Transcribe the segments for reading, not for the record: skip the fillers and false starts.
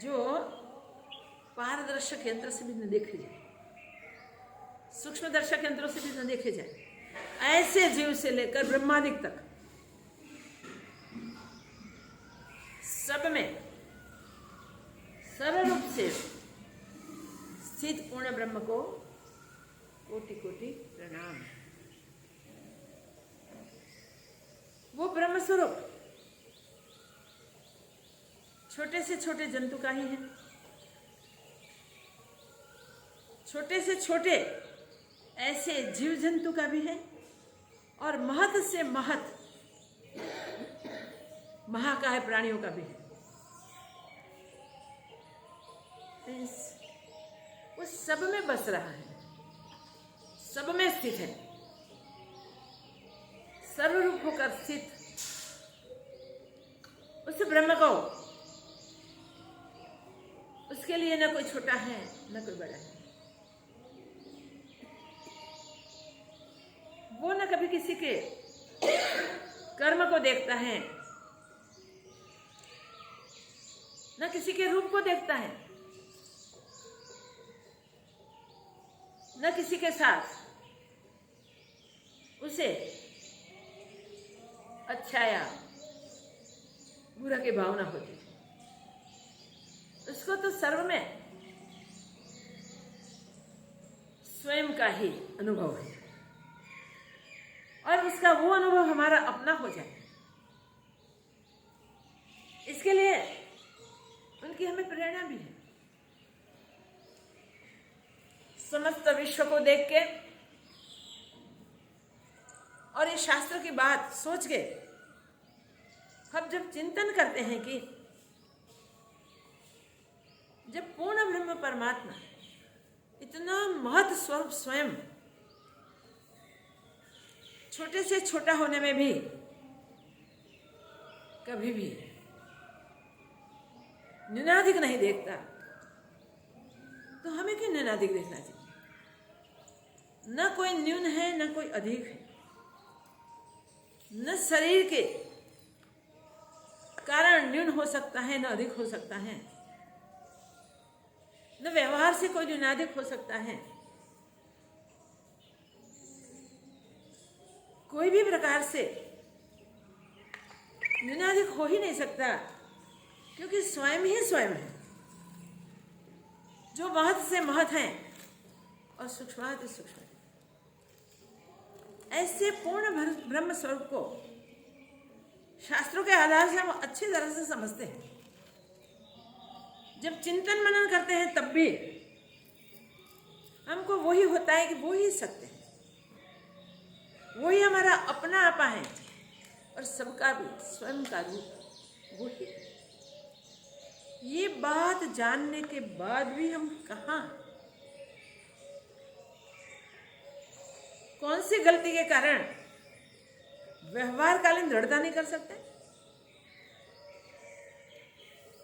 जो पारदर्शक यंत्र से भी न देखे जाए, सूक्ष्म दर्शक यंत्रों से भी न देखे जाए, ऐसे जीव से लेकर ब्रह्मादिक तक सब में सरल रूप से स्थित पूर्ण ब्रह्म को कोटि कोटि प्रणाम। वो ब्रह्म स्वरूप छोटे से छोटे जंतु का ही है, छोटे से छोटे ऐसे जीव जंतु का भी है, और महत से महत महाकाय प्राणियों का भी है। वो सब में बस रहा है, सब में स्थित है, सर्वरूप होकर स्थित उस ब्रह्म को, उसके लिए न कोई छोटा है न कोई बड़ा है। वो न कभी किसी के कर्म को देखता है, न किसी के रूप को देखता है, न किसी के साथ उसे अच्छा या बुरा की भावना होती। उसको तो सर्व में स्वयं का ही अनुभव है, और उसका वो अनुभव हमारा अपना हो जाए, इसके लिए उनकी हमें प्रेरणा भी है। समस्त विश्व को देख के और ये शास्त्र की बात सोच के हम जब चिंतन करते हैं कि जब पूर्ण ब्रह्म परमात्मा इतना महत् स्वरूप स्वयं छोटे से छोटा होने में भी कभी भी न्यूनाधिक नहीं देखता, तो हमें क्यों न्यूनाधिक देखना चाहिए? न कोई न्यून है न कोई अधिक है, न शरीर के कारण न्यून हो सकता है न अधिक हो सकता है, न व्यवहार से कोई न्यूनाधिक हो सकता है। कोई भी प्रकार से न्यूनाधिक हो ही नहीं सकता, क्योंकि स्वयं ही स्वयं है, जो महत् से महत् है और सूक्ष्माति सूक्ष्म है। ऐसे पूर्ण ब्रह्म स्वरूप को शास्त्रों के आधार से हम अच्छी तरह से समझते हैं। जब चिंतन मनन करते हैं तब भी हमको वही होता है कि वो ही सत्य है, वही हमारा अपना आपा है, और सबका भी स्वयं का रूप वही। ये बात जानने के बाद भी हम कहाँ, कौन सी गलती के कारण व्यवहारकालीन दृढ़ता नहीं कर सकते?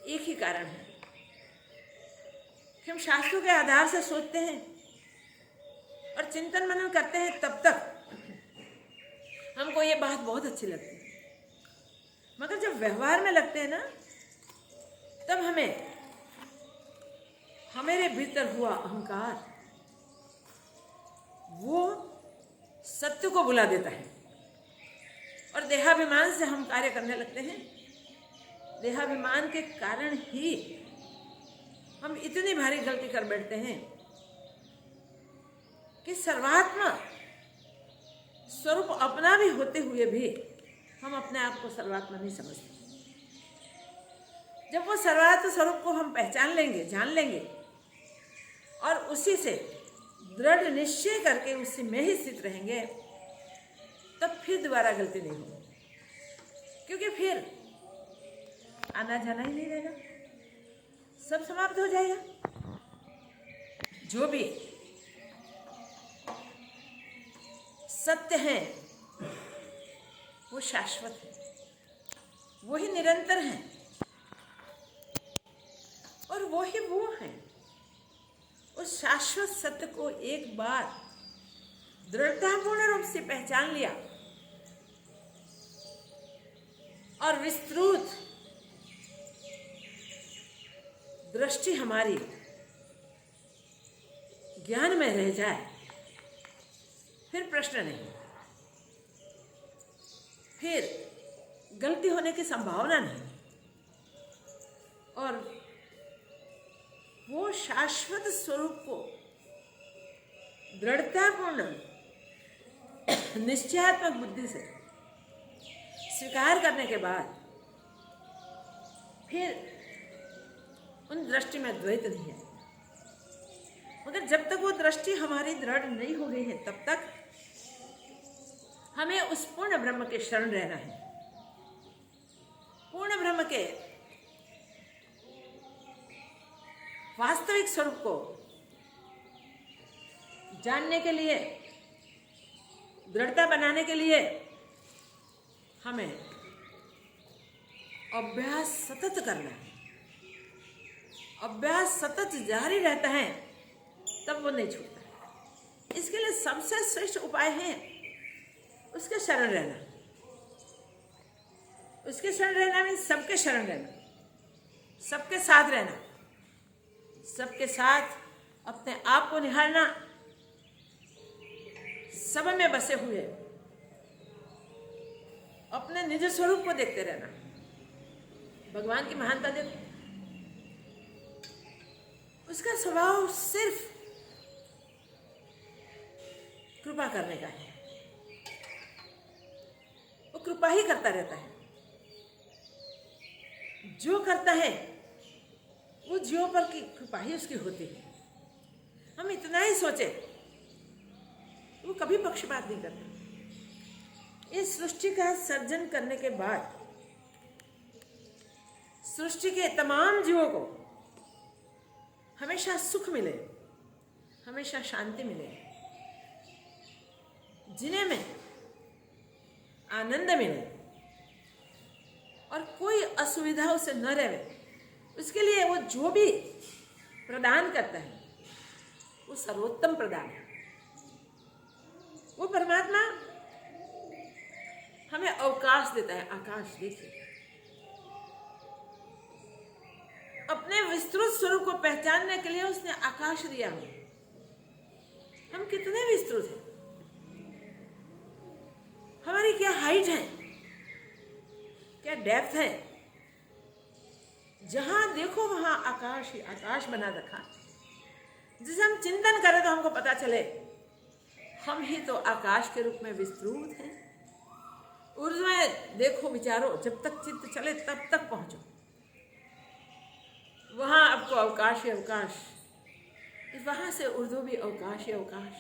एक ही कारण है कि हम शास्त्रों के आधार से सोचते हैं और चिंतन मनन करते हैं, तब तक हमको ये बात बहुत अच्छी लगती है, मगर जब व्यवहार में लगते हैं ना, तब हमें हमारे भीतर हुआ अहंकार वो सत्य को बुला देता है, और देहाभिमान से हम कार्य करने लगते हैं। देहाभिमान के कारण ही हम इतनी भारी गलती कर बैठते हैं कि सर्वात्मा स्वरूप अपना भी होते हुए भी हम अपने आप को सर्वात्मा नहीं समझते। जब वो सर्वात्म स्वरूप को हम पहचान लेंगे, जान लेंगे, और उसी से दृढ़ निश्चय करके उसी में ही स्थित रहेंगे, तब फिर दोबारा गलती नहीं होगी, क्योंकि फिर आना जाना ही नहीं रहेगा, सब समाप्त हो जाएगा। जो भी सत्य है वो शाश्वत है, वही निरंतर है, और वही वो है। उस शाश्वत सत्य को एक बार दृढ़तापूर्ण रूप से पहचान लिया और विस्तृत दृष्टि हमारी ज्ञान में रह जाए, फिर प्रश्न नहीं, फिर गलती होने की संभावना नहीं, और वो शाश्वत स्वरूप को दृढ़तापूर्ण निश्चयात्मक बुद्धि से स्वीकार करने के बाद फिर उन दृष्टि में द्वैत नहीं है। मगर जब तक वो दृष्टि हमारी दृढ़ नहीं हो गई है, तब तक हमें उस पूर्ण ब्रह्म के शरण रहना है। पूर्ण ब्रह्म के वास्तविक स्वरूप को जानने के लिए, दृढ़ता बनाने के लिए हमें अभ्यास सतत करना है। अभ्यास सतत जारी रहता है, तब वो नहीं छूटता है। इसके लिए सबसे श्रेष्ठ उपाय है उसके शरण रहना। उसके शरण रहना मीन्स सबके शरण रहना, सबके साथ रहना, सबके साथ अपने आप को निहारना, सब में बसे हुए अपने निज स्वरूप को देखते रहना। भगवान की महानता देखो, उसका स्वभाव सिर्फ कृपा करने का है। वो कृपा ही करता रहता है। जो करता है वो जीवों पर की कृपा ही उसकी होती है। हम इतना ही सोचे, वो कभी पक्षपात नहीं करता। इस सृष्टि का सर्जन करने के बाद सृष्टि के तमाम जीवों को हमेशा सुख मिले, हमेशा शांति मिले, जीने में आनंद मिले और कोई असुविधा उसे न रहे, उसके लिए वो जो भी प्रदान करता है वो सर्वोत्तम प्रदान है। वो परमात्मा हमें अवकाश देता है। आकाश देखिए, अपने विस्तृत स्वरूप को पहचानने के लिए उसने आकाश दिया हमें। हम कितने विस्तृत हैं, हमारी क्या हाइट है, क्या डेप्थ है। जहां देखो वहां आकाश ही आकाश बना रखा। जिसे हम चिंतन करें तो हमको पता चले हम ही तो आकाश के रूप में विस्तृत हैं। ऊर्जा में देखो, विचारो, जब तक चित्त चले तब तक पहुंचो। वहां आपको अवकाश ही अवकाश, वहां से उर्दू भी अवकाश ही अवकाश।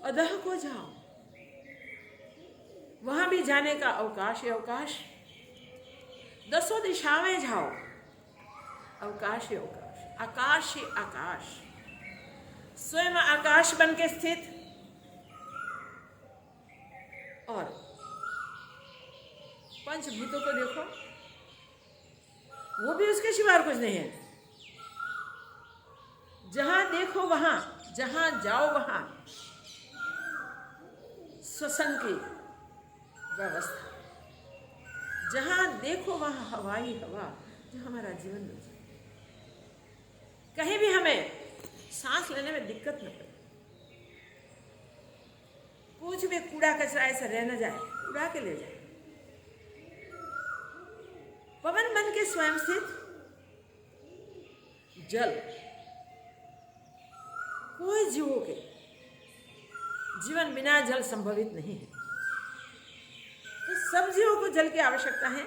अधः को जाओ, वहां भी जाने का अवकाश ही अवकाश। दसों दिशा में जाओ, अवकाश ही अवकाश, आकाश ही आकाश। स्वयं आकाश बन के स्थित और पंचभूतों को देखो, वो भी उसके सिवा कुछ नहीं है। जहां देखो वहां, जहां जाओ वहां श्वसन की व्यवस्था। जहां देखो वहां हवा ही हवा, जो हमारा जीवन बन जाए। कहीं भी हमें सांस लेने में दिक्कत न पड़े। कुछ भी कूड़ा कचरा ऐसा रह न जाए, उड़ा के ले जाए। पवन बन के स्वयं स्थित जल, कोई जीवों के जीवन बिना जल संभवित नहीं है। तो सब जीवों को जल की आवश्यकता है,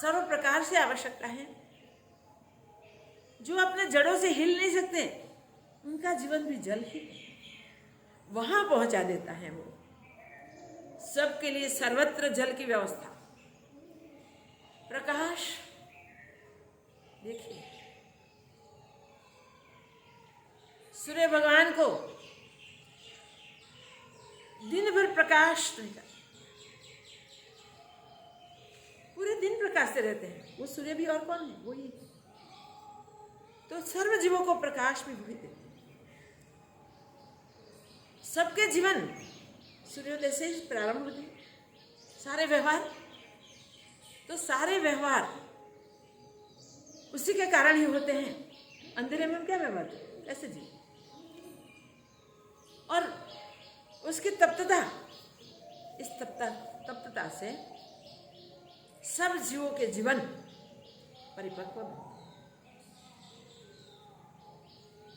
सर्व प्रकार से आवश्यकता है। जो अपने जड़ों से हिल नहीं सकते, उनका जीवन भी जल ही वहां पहुंचा देता है। वो सबके लिए सर्वत्र जल की व्यवस्था। प्रकाश देखिए, सूर्य भगवान को दिन भर प्रकाश रहता है, पूरे दिन प्रकाश से रहते हैं। वो सूर्य भी और कौन है, वही। तो सर्व जीवों को प्रकाश भी वही देते हैं। सबके जीवन सूर्योदय से प्रारंभ होते हैं। सारे व्यवहार, तो सारे व्यवहार उसी के कारण ही होते हैं। अंधेरे में हम क्या व्यवहार कैसे जी, और उसकी तप्तता, इस तप्तता से सब जीवों के जीवन परिपक्व बने।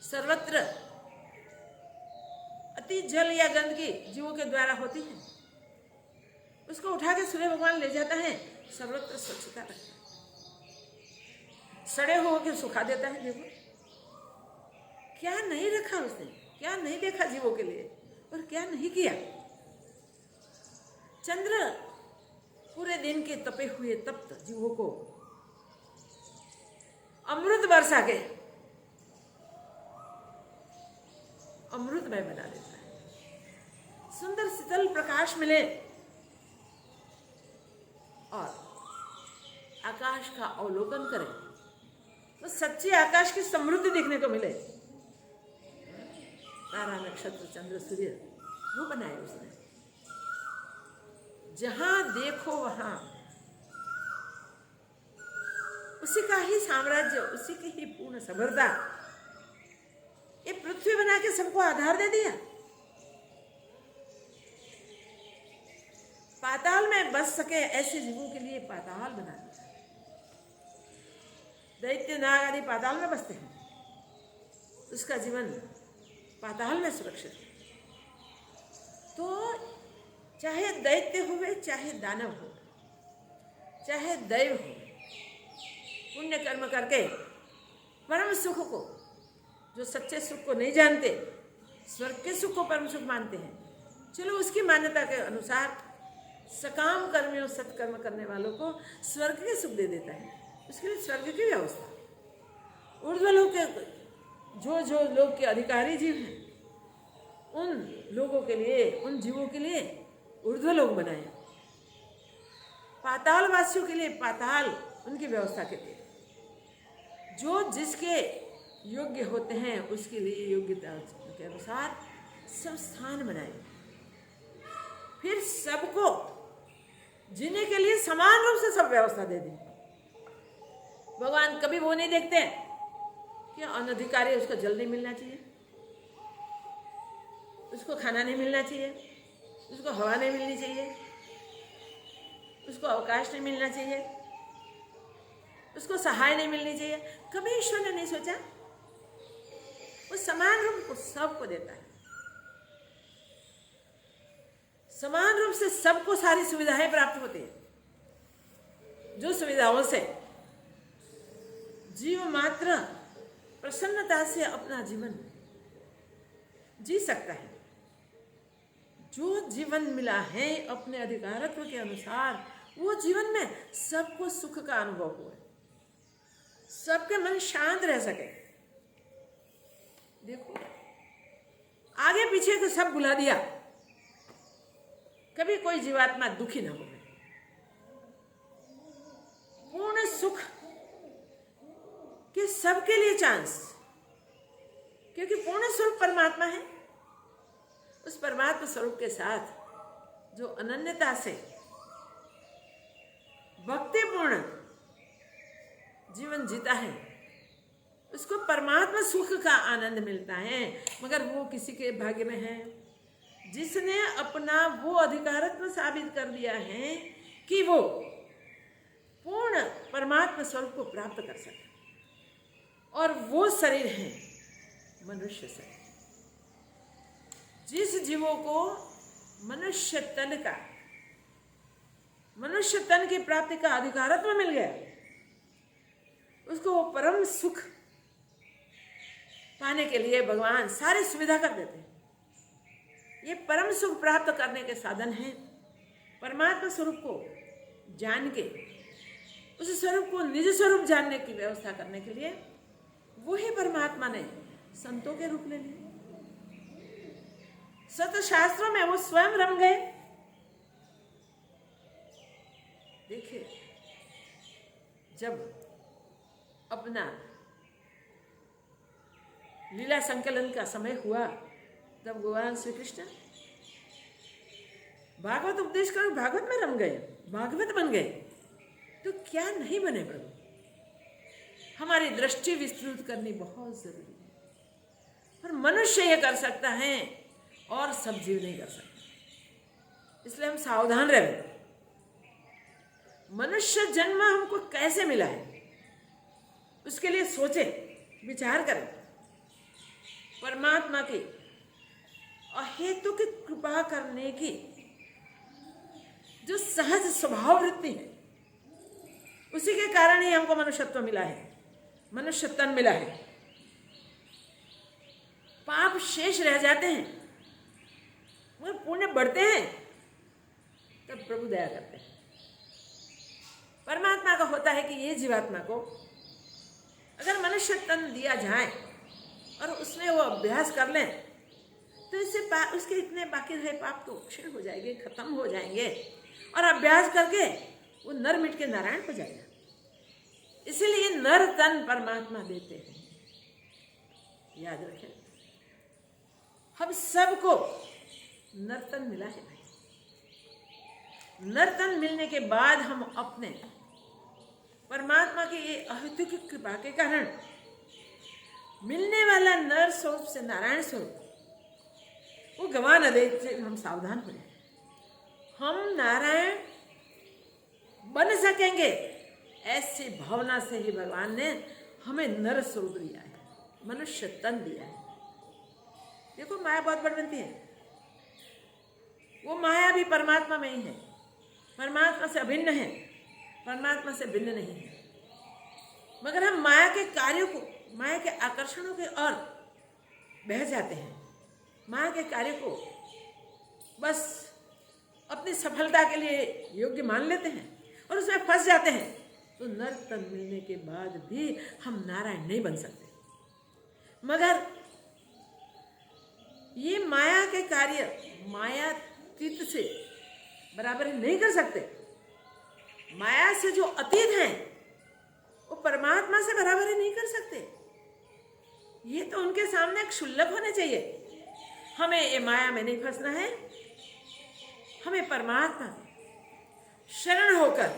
सर्वत्र अति जल या गंदगी जीवों के द्वारा होती है, उसको उठा के सूर्य भगवान ले जाता है, सर्वत्र स्वच्छता रखता है, सड़े हुए के सुखा देता है। देखो क्या नहीं रखा उसने, क्या नहीं देखा जीवों के लिए और क्या नहीं किया। चंद्र पूरे दिन के तपे हुए तप्त जीवों को अमृत बरसा के अमृतमय बना देता है। सुंदर शीतल प्रकाश मिले और आकाश का अवलोकन करें तो सच्चे आकाश की समृद्धि देखने को मिले। तारा नक्षत्र चंद्र सूर्य वो बनाए उसने, जहां देखो वहां उसी का ही साम्राज्य, उसी की ही पूर्ण समृद्धता। ये पृथ्वी बना के सबको आधार दे दिया। पाताल में बस सके ऐसे जीवों के लिए पाताल बना दिया। दैत्य नाग आदि पाताल में बसते हैं, उसका जीवन पाताल में सुरक्षित है। तो चाहे दैत्य हुए, चाहे दानव हो, चाहे दैव हो, पुण्य कर्म करके परम सुख को, जो सच्चे सुख को नहीं जानते, स्वर्ग के सुख को परम सुख मानते हैं, चलो उसकी मान्यता के अनुसार सकाम कर्मियों सत्कर्म करने वालों को स्वर्ग के सुख दे देता है। उसके लिए स्वर्ग की व्यवस्था। ऊर्ध्वलोक के जो लोग के अधिकारी जीव हैं, उन लोगों के लिए, उन जीवों के लिए ऊर्ध्वलोक बनाए। पाताल वासियों के लिए पाताल उनकी व्यवस्था के लिए, जो जिसके योग्य होते हैं उसके लिए योग्यता के अनुसार सब स्थान बनाए। फिर सबको जीने के लिए समान रूप से सब व्यवस्था दे दी। भगवान कभी वो नहीं देखते कि अनधिकारी उसको जल नहीं मिलना चाहिए, उसको खाना नहीं मिलना चाहिए, उसको हवा नहीं मिलनी चाहिए, उसको अवकाश नहीं मिलना चाहिए, उसको सहाय नहीं मिलनी चाहिए। कभी ईश्वर ने नहीं सोचा। वो समान रूप को सबको देता है, समान रूप से सबको सारी सुविधाएं प्राप्त होती है, जो सुविधाओं से जीव मात्र प्रसन्नता से अपना जीवन जी सकता है। जो जीवन मिला है अपने अधिकारत्व के अनुसार, वो जीवन में सबको सुख का अनुभव हो, सबके मन शांत रह सके। देखो आगे पीछे को सब बुला दिया, कभी कोई जीवात्मा दुखी ना हो। पूर्ण सुख के सबके लिए चांस, क्योंकि पूर्ण स्वरूप परमात्मा है। उस परमात्मा स्वरूप के साथ जो अनन्यता से भक्तिपूर्ण जीवन जीता है, उसको परमात्मा सुख का आनंद मिलता है। मगर वो किसी के भाग्य में है जिसने अपना वो अधिकारत्व साबित कर दिया है कि वो पूर्ण परमात्मा स्वरूप को प्राप्त कर सके। और वो शरीर है मनुष्य शरीर। जिस जीवों को मनुष्य तन की प्राप्ति का अधिकारत्व मिल गया, उसको वो परम सुख पाने के लिए भगवान सारी सुविधा कर देते हैं। ये परम सुख प्राप्त करने के साधन हैं। परमात्मा स्वरूप को जान के उस स्वरूप को निज स्वरूप जानने की व्यवस्था करने के लिए वही परमात्मा ने संतों के रूप ले लिए। सत शास्त्रों में वो स्वयं रम गए। देखिए, जब अपना लीला संकलन का समय हुआ, तब भगवान श्री कृष्ण भागवत उपदेश कर भागवत में रम गए, भागवत बन गए। तो क्या नहीं बने प्रभु? हमारी दृष्टि विस्तृत करनी बहुत जरूरी है। पर मनुष्य ये कर सकता है और सब जीव नहीं कर सकता, इसलिए हम सावधान रहे। मनुष्य जन्म हमको कैसे मिला है उसके लिए सोचें, विचार करें। परमात्मा की अहेतु की कृपा करने की जो सहज स्वभाव वृत्ति है, उसी के कारण ही हमको मनुष्यत्व मिला है, मनुष्य तन मिला है। पाप शेष रह जाते हैं मगर पुण्य बढ़ते हैं, तब प्रभु दया करते हैं। परमात्मा का होता है कि ये जीवात्मा को अगर मनुष्य तन दिया जाए और उसमें वो अभ्यास कर लें तो इससे उसके इतने बाकी रहे पाप तो क्षीण हो जाएंगे, खत्म हो जाएंगे, और अभ्यास करके वो नर मिट के नारायण हो जाएगा। इसीलिए नर तन परमात्मा देते हैं, याद रखें। हम सबको नर्तन मिला है भाई। नर्तन मिलने के बाद हम अपने परमात्मा की ये अहेतुक कृपा के कारण मिलने वाला नर स्वरूप से नारायण स्वरूप वो गवा न दे, हम सावधान हो जाए। हम नारायण बन सकेंगे ऐसी भावना से ही भगवान ने हमें नर स्वरूप दिया है, मनुष्य तन दिया है। देखो माया बहुत बड़ बनती है, वो माया भी परमात्मा में ही है, परमात्मा से अभिन्न है, परमात्मा से भिन्न नहीं है। मगर हम माया के कार्यों को, माया के आकर्षणों के ओर बह जाते हैं, माया के कार्य को बस अपनी सफलता के लिए योग्य मान लेते हैं और उसमें फंस जाते हैं। तो नर तन मिलने के बाद भी हम नारायण नहीं बन सकते। मगर ये माया के कार्य मायातीत से बराबर नहीं कर सकते। माया से जो अतीत हैं वो परमात्मा से बराबरी नहीं कर सकते। ये तो उनके सामने क्षुल्लक होने चाहिए। हमें ये माया में नहीं फंसना है, हमें परमात्मा शरण होकर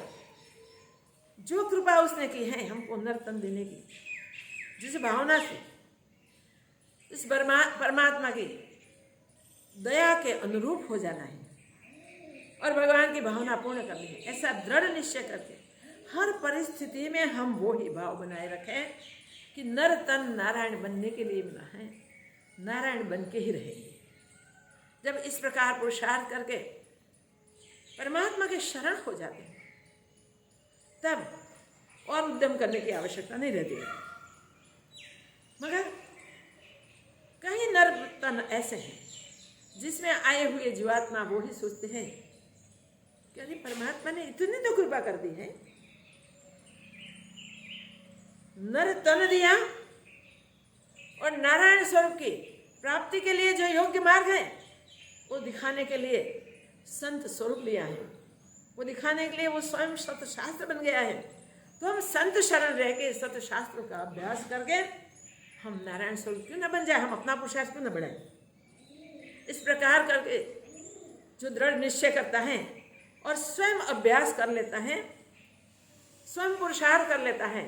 जो कृपा उसने की है हमको नर्तन देने की, जिस भावना से इस परमात्मा की दया के अनुरूप हो जाना है और भगवान की भावना पूर्ण करनी है, ऐसा दृढ़ निश्चय करके हर परिस्थिति में हम वो ही भाव बनाए रखें कि नर तन नारायण बनने के लिए मिला है, नारायण बन के ही रहेंगे। जब इस प्रकार पुरुषार्थ करके परमात्मा के शरण हो जाते हैं तब और उद्यम करने की आवश्यकता नहीं रहती है। मगर कई नर तन ऐसे हैं जिसमें आए हुए जीवात्मा वो ही सोचते हैं कि अरे परमात्मा ने इतनी तो कृपा कर दी है, नर तन दिया और नारायण स्वरूप की प्राप्ति के लिए जो योग्य मार्ग है वो दिखाने के लिए संत स्वरूप लिया है, वो दिखाने के लिए वो स्वयं सतशास्त्र बन गया है। तो हम संत शरण रह के सतशास्त्र का अभ्यास करके हम नारायण स्वरूप क्यों न बन जाए, हम अपना पुरुषार्थ क्यों न बढ़ाएं। इस प्रकार करके जो दृढ़ निश्चय करता है और स्वयं अभ्यास कर लेता है, स्वयं पुरुषार्थ कर लेता है,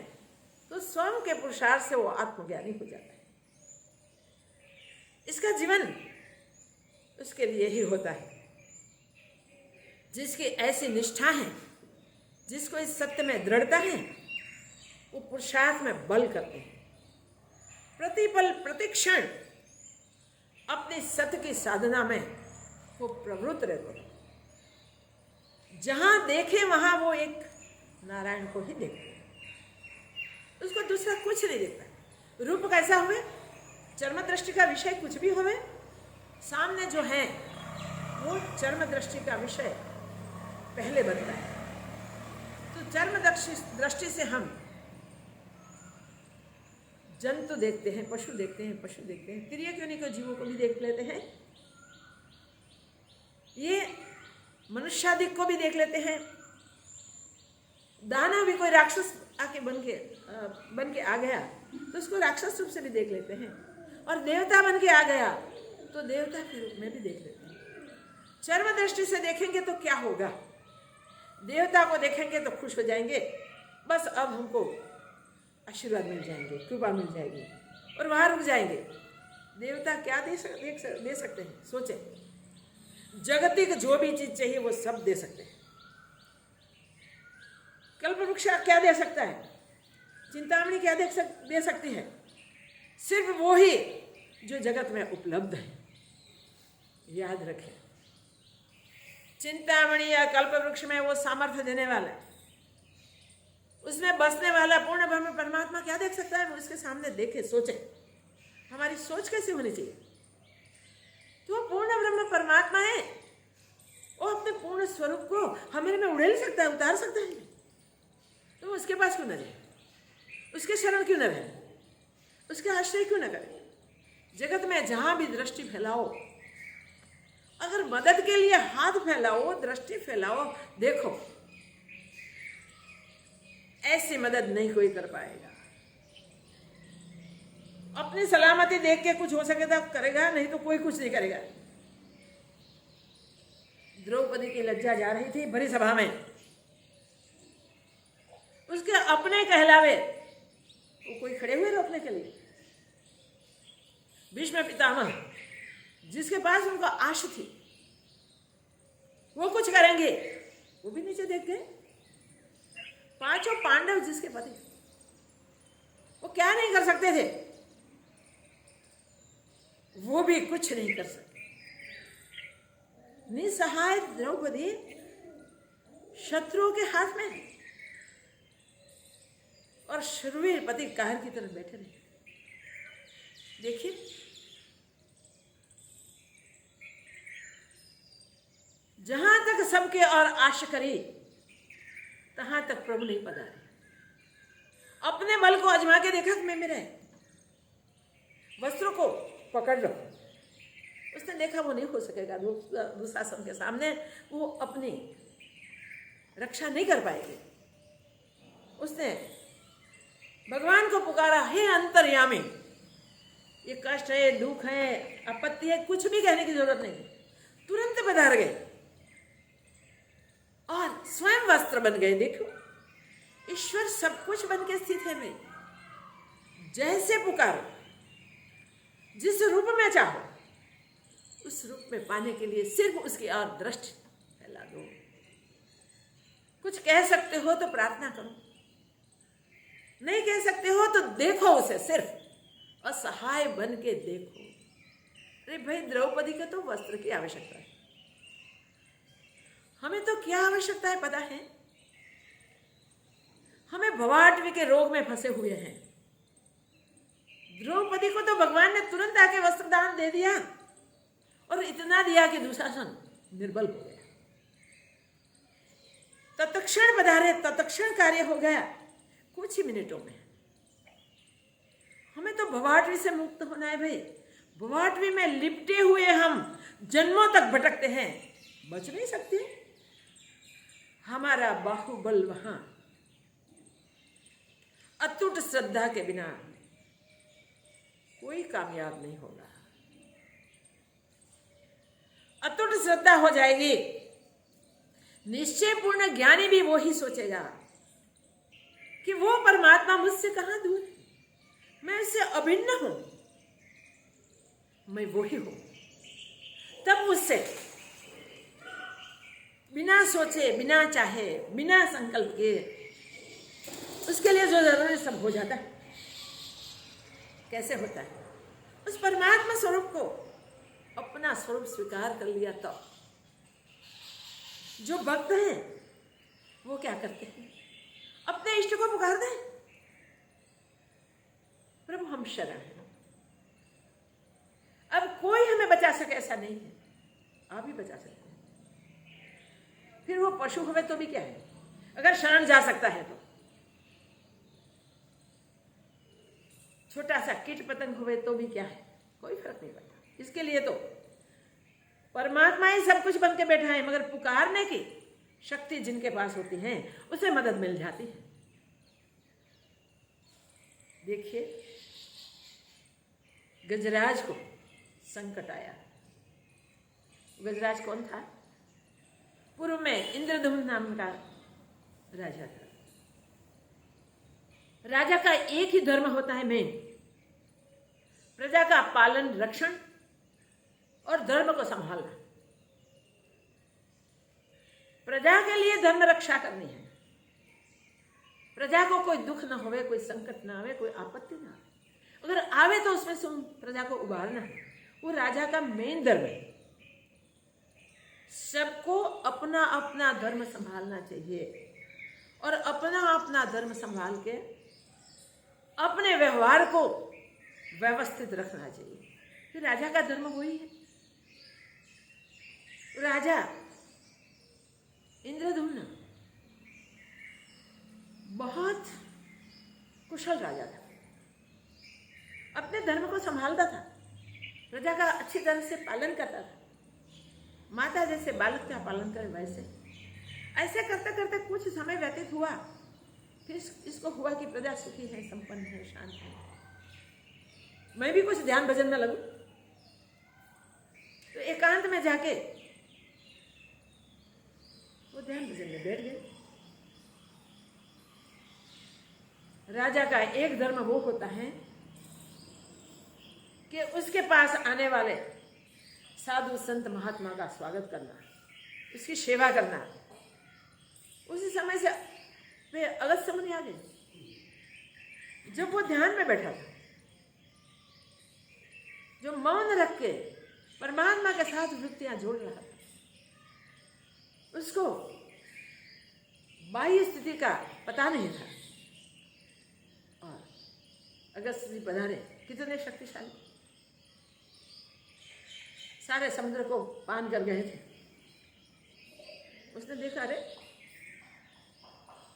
तो स्वयं के पुरुषार्थ से वो आत्मज्ञानी हो जाता है। इसका जीवन उसके लिए ही होता है। जिसकी ऐसी निष्ठा है, जिसको इस सत्य में दृढ़ता है, वो पुरुषार्थ में बल करते हैं, प्रतिपल प्रतिक्षण अपने सत्य की साधना में वो प्रवृत्त रहते हैं। जहां देखे वहां वो एक नारायण को ही देखते हैं, उसको दूसरा कुछ नहीं देखता। रूप कैसा हुए, चर्म दृष्टि का विषय कुछ भी होवे, सामने जो है वो चर्म दृष्टि का विषय पहले बनता है। तो चर्म दृष्टि से हम जंतु देखते हैं, पशु देखते हैं, पशु देखते हैं, तिर्यक योनि के जीवों को भी देख लेते हैं, ये मनुष्यादिक को भी देख लेते हैं। दानव भी कोई राक्षस आके बन के आ गया तो उसको राक्षस रूप से भी देख लेते हैं, और देवता बन के आ गया तो देवता के रूप में भी देख लेते हैं। चर्म दृष्टि से देखेंगे तो क्या होगा, देवता को देखेंगे तो खुश हो जाएंगे, बस अब हमको आशीर्वाद मिल जाएंगे, कृपा मिल जाएगी और वहाँ रुक जाएंगे। देवता क्या दे सकते हैं? सोचे, जगतिक जो भी चीज चाहिए वो सब दे सकते हैं। कल्प वृक्ष क्या दे सकता है? चिंतामणि क्या दे सकती है? सिर्फ वो ही जो जगत में उपलब्ध है। याद रखें, चिंतामणि या कल्प वृक्ष में वो सामर्थ्य देने वाला, उसमें बसने वाला पूर्ण ब्रह्म परमात्मा क्या देख सकता है? वो उसके सामने देखे, सोचे। हमारी सोच कैसी होनी चाहिए? तो वो पूर्ण ब्रह्म परमात्मा है, वो अपने पूर्ण स्वरूप को हमारे में उड़ेल सकता है, उतार सकता है। तो उसके पास क्यों न जाए? उसके शरण क्यों न रहे? उसके आश्रय क्यों न करें? जगत में जहां भी दृष्टि फैलाओ, अगर मदद के लिए हाथ फैलाओ, दृष्टि फैलाओ, देखो ऐसी मदद नहीं कोई कर पाएगा। अपनी सलामती देख के कुछ हो सके तो करेगा, नहीं तो कोई कुछ नहीं करेगा। द्रौपदी की लज्जा जा रही थी भरी सभा में, उसके अपने कहलावे वो कोई खड़े हुए रोकने के लिए? भीष्म पितामह जिसके पास उनका आश थी, वो कुछ करेंगे, वो भी नीचे देख गए। पांचों पांडव जिसके पति, वो क्या नहीं कर सकते थे? वो भी कुछ नहीं कर सकते। निसहाय द्रौपदी शत्रुओं के हाथ में है और शूरवीर पति कायर की तरफ बैठे रहे। देखिए, जहां तक सबके और आश करी, तहां तक प्रभु नहीं पधारे। अपने बल को आजमा के देखा कि मैं मेरे वस्त्रों को पकड़ लो। उसने देखा वो नहीं हो सकेगा, दुशासन के सामने वो अपनी रक्षा नहीं कर पाएगी। उसने भगवान को पुकारा, हे अंतर्यामी, ये कष्ट है, दुख है, आपत्ति है, कुछ भी कहने की जरूरत नहीं। तुरंत पधार गए और स्वयं वस्त्र बन गए। देखो, ईश्वर सब कुछ बन के स्थित है। मैं जैसे पुकारो, जिस रूप में चाहो, उस रूप में पाने के लिए सिर्फ उसकी और दृष्टि फैला दो। कुछ कह सकते हो तो प्रार्थना करो, नहीं कह सकते हो तो देखो उसे, सिर्फ असहाय बन के देखो। अरे भाई, द्रौपदी को तो वस्त्र की आवश्यकता है, हमें तो क्या आवश्यकता है पता है? हमें भवाटवी के रोग में फंसे हुए हैं। द्रौपदी को तो भगवान ने तुरंत आके वस्त्र दान दे दिया और इतना दिया कि दुशासन निर्बल हो गया। तत्क्षण पधारे, तत्क्षण कार्य हो गया कुछ ही मिनटों में। हमें तो भवाटवी से मुक्त होना है भाई। भवाटवी में लिपटे हुए हम जन्मों तक भटकते हैं, बच नहीं सकते। हमारा बाहुबल वहां अटूट श्रद्धा के बिना कोई कामयाब नहीं होगा। अटूट श्रद्धा हो जाएगी, निश्चय पूर्ण ज्ञानी भी वो ही सोचेगा कि वो परमात्मा मुझसे कहां दूर है, मैं उससे अभिन्न हूं, मैं वो ही हूं। तब उससे बिना सोचे, बिना चाहे, बिना संकल्प के उसके लिए जो जरूरी सब हो जाता है। कैसे होता है? उस परमात्मा स्वरूप को अपना स्वरूप स्वीकार कर लिया। तो जो भक्त हैं वो क्या करते हैं? अपने इष्ट को पुकार दें, प्रभु हम शरण हैं, अब कोई हमें बचा सके ऐसा नहीं है, आप ही बचा सकते हैं। फिर वो पशु हुए तो भी क्या है, अगर शरण जा सकता है तो। छोटा सा कीट पतंग हुए तो भी क्या है, कोई फर्क नहीं पड़ता। इसके लिए तो परमात्मा ही सब कुछ बन के बैठा है, मगर पुकारने की शक्ति जिनके पास होती है उसे मदद मिल जाती है। देखिए, गजराज को संकट आया। गजराज कौन था? पूर्व में इंद्रधुम्न नाम का राजा था। राजा का एक ही धर्म होता है मेन, प्रजा का पालन रक्षण और धर्म को संभालना। प्रजा के लिए धर्म रक्षा करनी है, प्रजा को कोई दुख ना होवे, कोई संकट ना आवे, कोई आपत्ति ना आवे, अगर आवे तो उसमें से प्रजा को उबारना है। वो राजा का मेन धर्म है। सबको अपना अपना धर्म संभालना चाहिए और अपना अपना धर्म संभाल के अपने व्यवहार को व्यवस्थित रखना चाहिए। फिर राजा का धर्म वही है। राजा इंद्रधुम्न बहुत कुशल राजा था, अपने धर्म को संभालता था, प्रजा का अच्छी तरह से पालन करता था। माता जैसे बालक का पालन करे वैसे। ऐसे करते करते कुछ समय व्यतीत हुआ, फिर इसको हुआ कि प्रजा सुखी है, संपन्न है, शांत है, मैं भी कुछ ध्यान भजन में लगूं। तो एकांत में जाके वो ध्यान भजन में बैठ गए। राजा का एक धर्म वो होता है कि उसके पास आने वाले साधु संत महात्मा का स्वागत करना, उसकी सेवा करना। उसी समय से वे अगस्त मुनि आ गए। जब वो ध्यान में बैठा था, जो मौन रख के परमात्मा के साथ वृत्तियां जोड़ रहा था, उसको बाह्य स्थिति का पता नहीं था। और अगस्त जी पधारे, कितने शक्तिशाली, सारे समुद्र को पान कर गए थे। उसने देखा, अरे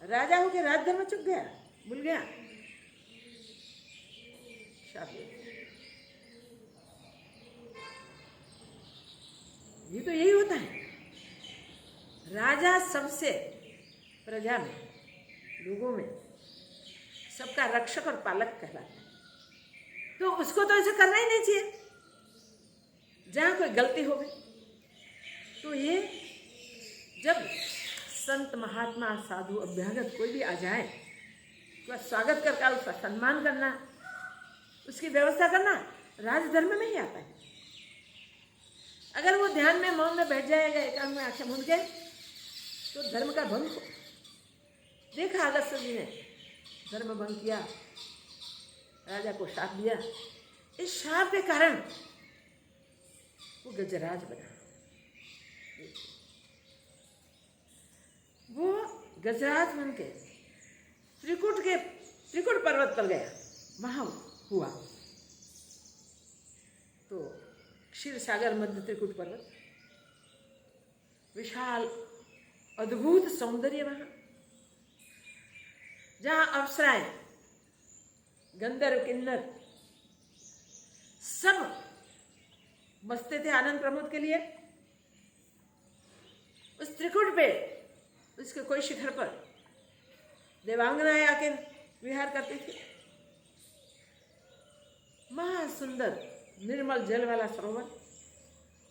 राजा हो के राजधर्म चुक गया, भूल गया। ये तो यही होता है। राजा सबसे प्रजा में, लोगों में सबका रक्षक और पालक कहलाता है। तो उसको तो ऐसा करना ही नहीं चाहिए। जहाँ कोई गलती हो गई तो ये जब संत महात्मा साधु अभ्यागत कोई भी आ जाए तो स्वागत करके उसका सम्मान करना, उसकी व्यवस्था करना राजधर्म में ही आता है। अगर वो ध्यान में मौन में बैठ जाएगा, एकांत में आंखें मूंद के, तो धर्म का भंग हो। देखा अगस्त जी ने धर्म भंग किया, राजा को शाप दिया। इस शाप के कारण वो गजराज बना। वो गजराज बन के त्रिकुट पर्वत पर गया, वहां हुआ। तो क्षीर सागर मध्य त्रिकुट पर्वत, विशाल अद्भुत सौंदर्य वहां, जहां अप्सराएं, गंधर्व, किन्नर सब बसते थे आनंद प्रमोद के लिए। उस त्रिकुट पे, उसके कोई शिखर पर देवांगनाएं आके विहार करती थी। महासुंदर निर्मल जल वाला सरोवर,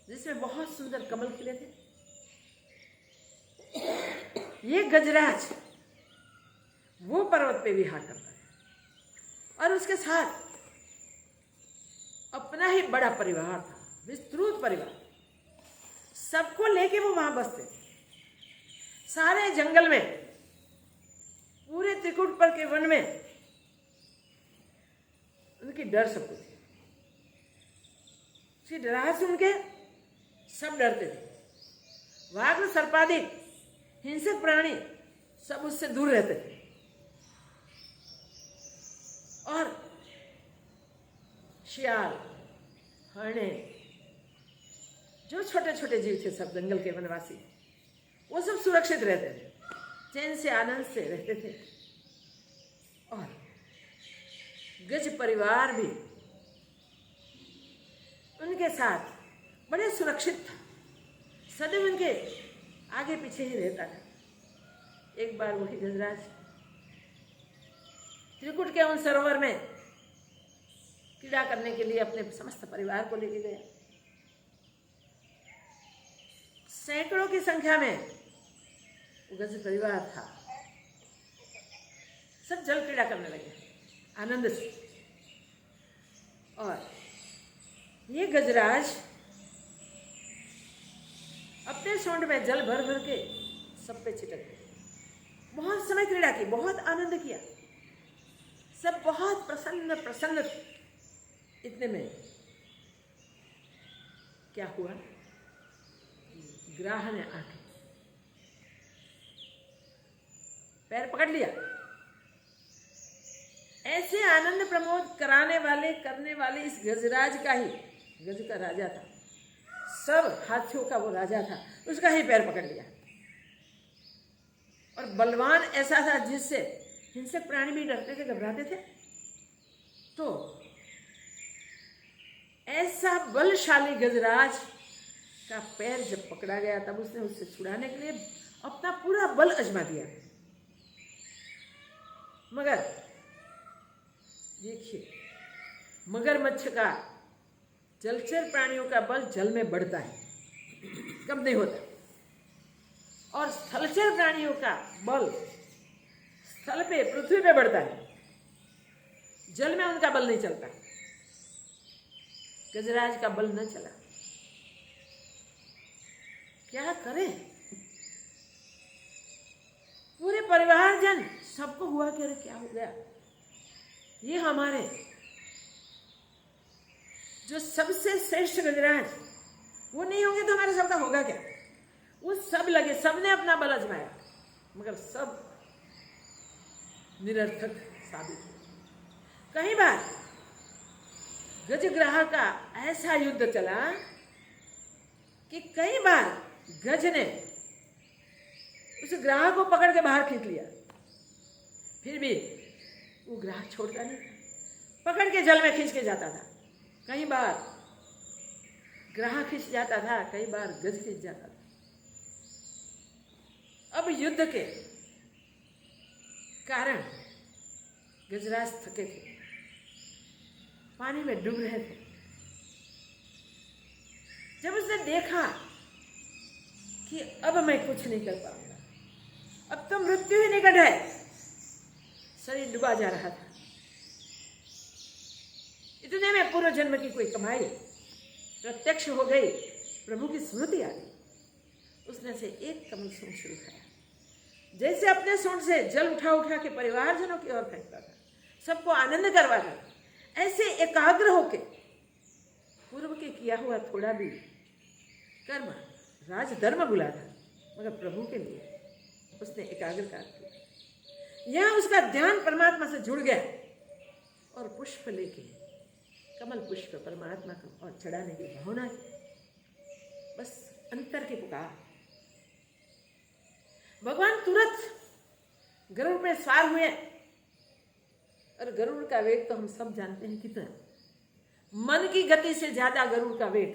जिसमें बहुत सुंदर कमल खिले थे। ये गजराज वो पर्वत पे विहार करता था और उसके साथ अपना ही बड़ा परिवार था, विस्तृत परिवार। सबको लेके वो वहां बसते थे। सारे जंगल में, पूरे त्रिकुट पर के वन में उनकी डर सबको थी। उसकी डराहट सुन के सब डरते थे। वाघ, सर्पादिक हिंसक प्राणी सब उससे दूर रहते थे। और शियाल, हरणे, जो छोटे छोटे जीव थे, सब जंगल के वनवासी, वो सब सुरक्षित रहते थे, चैन से आनंद से रहते थे। और गज परिवार भी उनके साथ बड़े सुरक्षित था, सदैव उनके आगे पीछे ही रहता था। एक बार वही गजराज त्रिकुट के उन सरोवर में क्रीड़ा करने के लिए अपने समस्त परिवार को लेके गया। सैकड़ों की संख्या में वो गज परिवार था। सब जल क्रीड़ा करने लगे आनंद से। और ये गजराज अपने सूंड में जल भर भर के सब पे छिटक गए। बहुत समय क्रीड़ा की, बहुत आनंद किया, सब बहुत प्रसन्न प्रसन्न थे। इतने में क्या हुआ, ग्राह ने आके पैर पकड़ लिया। ऐसे आनंद प्रमोद कराने वाले करने वाले इस गजराज का ही, गज का राजा था, सब हाथियों का वो राजा था, उसका ही पैर पकड़ लिया। और बलवान ऐसा था जिससे हिंसक प्राणी भी डरते थे, घबराते थे। तो ऐसा बलशाली गजराज का पैर जब पकड़ा गया तब उसने उससे छुड़ाने के लिए अपना पूरा बल आजमा दिया। मगर देखिए, मगरमच्छ का, जलचर प्राणियों का बल जल में बढ़ता है, कम नहीं होता। और स्थलचर प्राणियों का बल स्थल पे, पृथ्वी पे बढ़ता है, जल में उनका बल नहीं चलता। गजराज का बल न चला, क्या करें? पूरे परिवारजन सबको हुआ कि अरे क्या हो गया, ये हमारे जो सबसे श्रेष्ठ गजराज वो नहीं होंगे तो हमारा सबका होगा क्या? वो सब लगे, सबने अपना बल आजमाया, मगर सब निरर्थक साबित हुए। कई बार गजग्राह का ऐसा युद्ध चला कि कई बार गज ने उस ग्राह को पकड़ के बाहर खींच लिया, फिर भी वो ग्राह छोड़ता नहीं, पकड़ के जल में खींच के जाता था। कई बार ग्राह खींच जाता था, कई बार गज खींच जाता था। अब युद्ध के कारण गजराज थके थे, पानी में डूब रहे थे। जब उसने देखा कि अब मैं कुछ नहीं कर पाऊंगा, अब तो मृत्यु ही निकट है, शरीर डूबा जा रहा था, इतने में पूर्व जन्म की कोई कमाई प्रत्यक्ष हो गई, प्रभु की स्मृति आ गई। उसने से एक कमल सूंड शुरू खाया, जैसे अपने सूंड से जल उठा उठा के परिवारजनों की ओर फेंकता था, सबको आनंद करवाता, ऐसे एकाग्र होके पूर्व के किया हुआ थोड़ा भी कर्म राज धर्म बुला था, मगर प्रभु के लिए उसने एकाग्र कर किया। यहाँ उसका ध्यान परमात्मा से जुड़ गया और पुष्प लेके, कमल पुष्प परमात्मा को और चढ़ाने की भावना की, बस अंतर की पुकार। भगवान तुरंत गरुड़ में सवार हुए, और गरुड़ का वेग तो हम सब जानते हैं कितना, मन की गति से ज्यादा गरुड़ का वेग।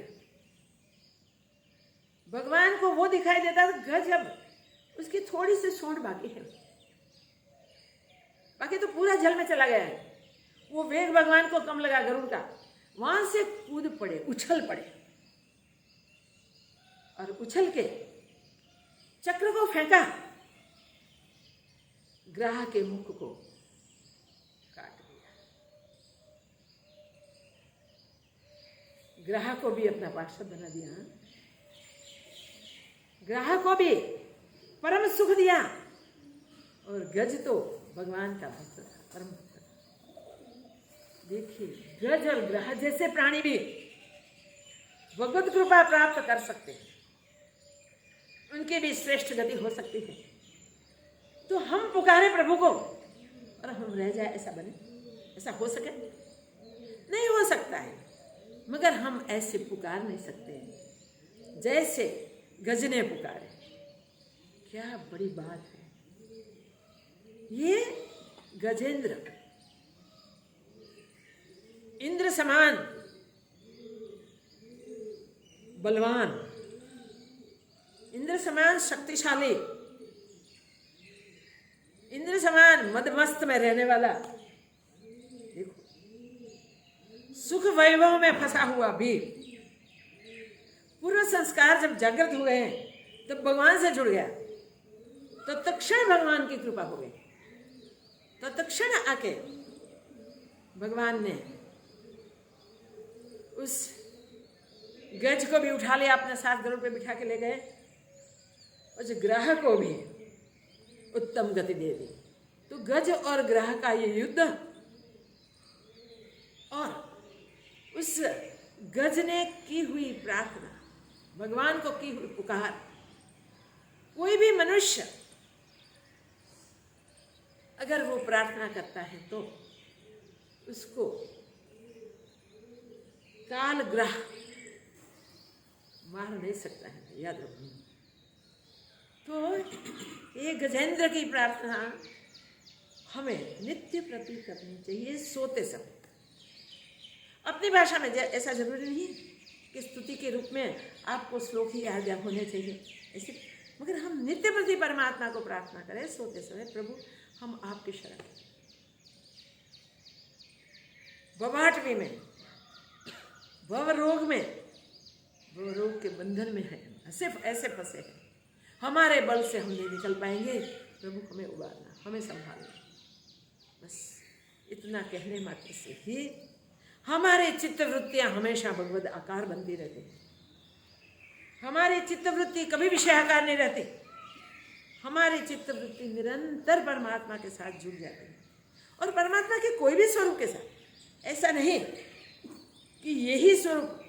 भगवान को वो दिखाई देता था गजब, उसकी थोड़ी सी सूंड बाकी है, बाकी तो पूरा जल में चला गया है। वो वेग भगवान को कम लगा गरुड़ का, वहां से कूद पड़े, उछल पड़े, और उछल के चक्र को फेंका, ग्राह के मुख को काट दिया। ग्राह को भी अपना पार्षद बना दिया, ग्राह को भी परम सुख दिया, और गज तो भगवान का भक्त था, परम भक्त था। देखिए, गज और ग्राह जैसे प्राणी भी भगवत कृपा प्राप्त कर सकते हैं, उनकी भी श्रेष्ठ गति हो सकती है। तो हम पुकारे प्रभु को और हम रह जाए, ऐसा बने? ऐसा हो सके? नहीं हो सकता है, मगर हम ऐसे पुकार नहीं सकते जैसे गज ने पुकारे। क्या बड़ी बात है! ये गजेंद्र इंद्र समान बलवान, इंद्र समान शक्तिशाली, इंद्र समान मदमस्त में रहने वाला, देखो सुख वैभव में फंसा हुआ भी पूर्व संस्कार जब जागृत हुए हैं तब भगवान से जुड़ गया, तो तत्क्षण भगवान की कृपा हो गई। तो तत्क्षण आके भगवान ने उस गज को भी उठा लिया, अपने साथ गरुड़ पे बिठा के ले गए, उस ग्रह को भी उत्तम गति दे दी। तो गज और ग्रह का ये युद्ध, और उस गज ने की हुई प्रार्थना, भगवान को की हुई पुकार, कोई भी मनुष्य अगर वो प्रार्थना करता है तो उसको काल ग्रह मार नहीं सकता है, याद रखना। तो ये गजेंद्र की प्रार्थना हमें नित्य प्रति करनी चाहिए, सोते समय। अपनी भाषा में, ऐसा जरूरी नहीं कि स्तुति के रूप में आपको श्लोक ही याद होने चाहिए ऐसे, मगर हम नित्य प्रति परमात्मा को प्रार्थना करें सोते समय, प्रभु हम आपकी शरण, बवाटवी में, भव रोग के बंधन में है, सिर्फ ऐसे फंसे हैं, हमारे बल से हम नहीं निकल पाएंगे, प्रभु हमें उबारना, हमें संभालना। बस इतना कहने मात्र से ही हमारे चित्तवृत्तियां हमेशा भगवद आकार बनती रहती हैं। हमारी चित्तवृत्ति कभी विषयाकार नहीं रहती, हमारी चित्तवृत्ति निरंतर परमात्मा के साथ जुड़ जाती है, और परमात्मा के कोई भी स्वरूप के साथ। ऐसा नहीं कि यही स्वरूप